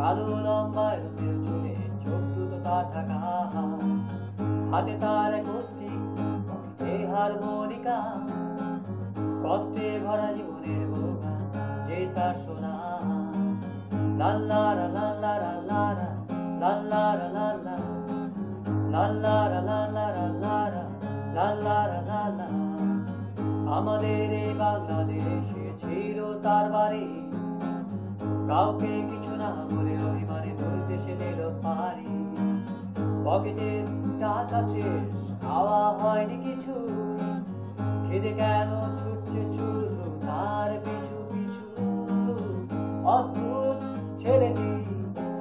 কালো লম্বা রুমের চুলে চোখ দুটো তার ঢাকা, হাতে তার এক স্টিক, পকেটে হারমোনিকা, কষ্টে ভরা জীবনের বোগা যে তার সোনা। লাল্লারা লাল্লারা লারা, লাল্লারা লাল্লা, লাল্লারা লাল্লারা লারা, লাল্লারা লাল্লা। আমাদের এই বাংলাদেশে ছিল তার বাড়ি, কাউকে কিছু না বলে অভিমানে দূর দেশে নিল পারি। পকেটের টাকা শেষ, খাওয়া হয়নি কিছু, খিদে কেন ছুটছে শুধু তার পিছু পিছু। অদ্ভুত ছেলেটি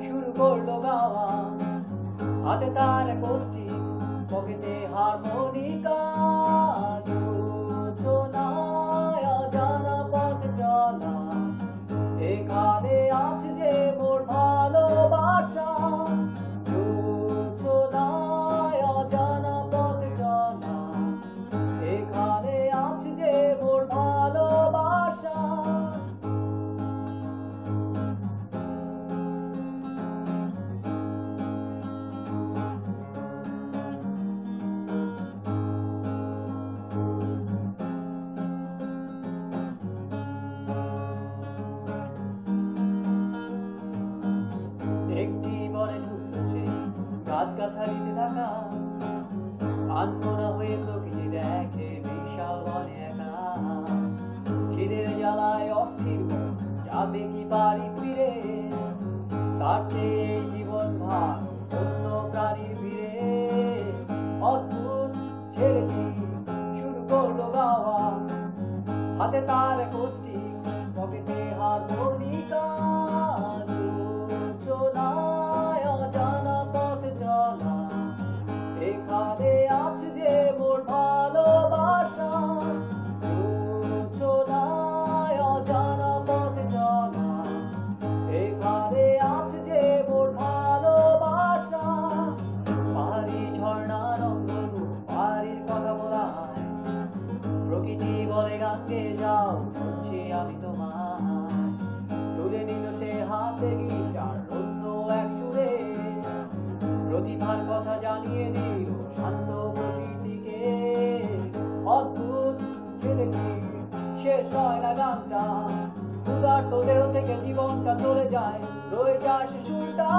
শুরু করলো গাওয়া, হাতে তার এক স্টিক, পকেটে হারমোনিকা। জোছনায় অজানা পথ চলা, এখানে আছে যে মোর ভালোবাসা। জোছনায় অজানা পথ চলা, এখানে আছে যে মোর ভালোবাসা। একটি বনে ঢুকলো সে গাছগাছালিতে থাকা, আনমনা হয়ে প্রকৃতি দেখে বিশাল বনে একা। খিদের জ্বালায় অস্থির যাবে কি বাড়ি ফিরে, তার চেয়ে এই জীবন ভাগ অন্য প্রাণীর ভিড়ে। অদ্ভুত ছেলেটি শুরু করলো গাওয়া, হাতে তার এক স্টিক, পকেটে হারমোনিকা। জোছনায় অজানা পথ চলা, এখানে আছে যে মোর ভালোবাসা। জোছনায় অজানা পথ চলা, এখানে আছে যে মোর ভালোবাসা। পাহাড়ি ঝর্ণা রঙ্গরূপ বাড়ির কথা বলায়, প্রকৃতি বলে গান গেয়ে যাও শুনছি আমি তোমার। তুলে নিল সে হাতে গিটার অন্য এক সুরে, প্রতিভার কথা জানিয়ে দিল শান্ত প্রকৃতিকে। অদ্ভুত ছেলেটি শেষ হয় না গানটা, ক্ষুধার্ত দেহ থেকে জীবনটা চলে যায়, রয়ে যায় শিশুটা।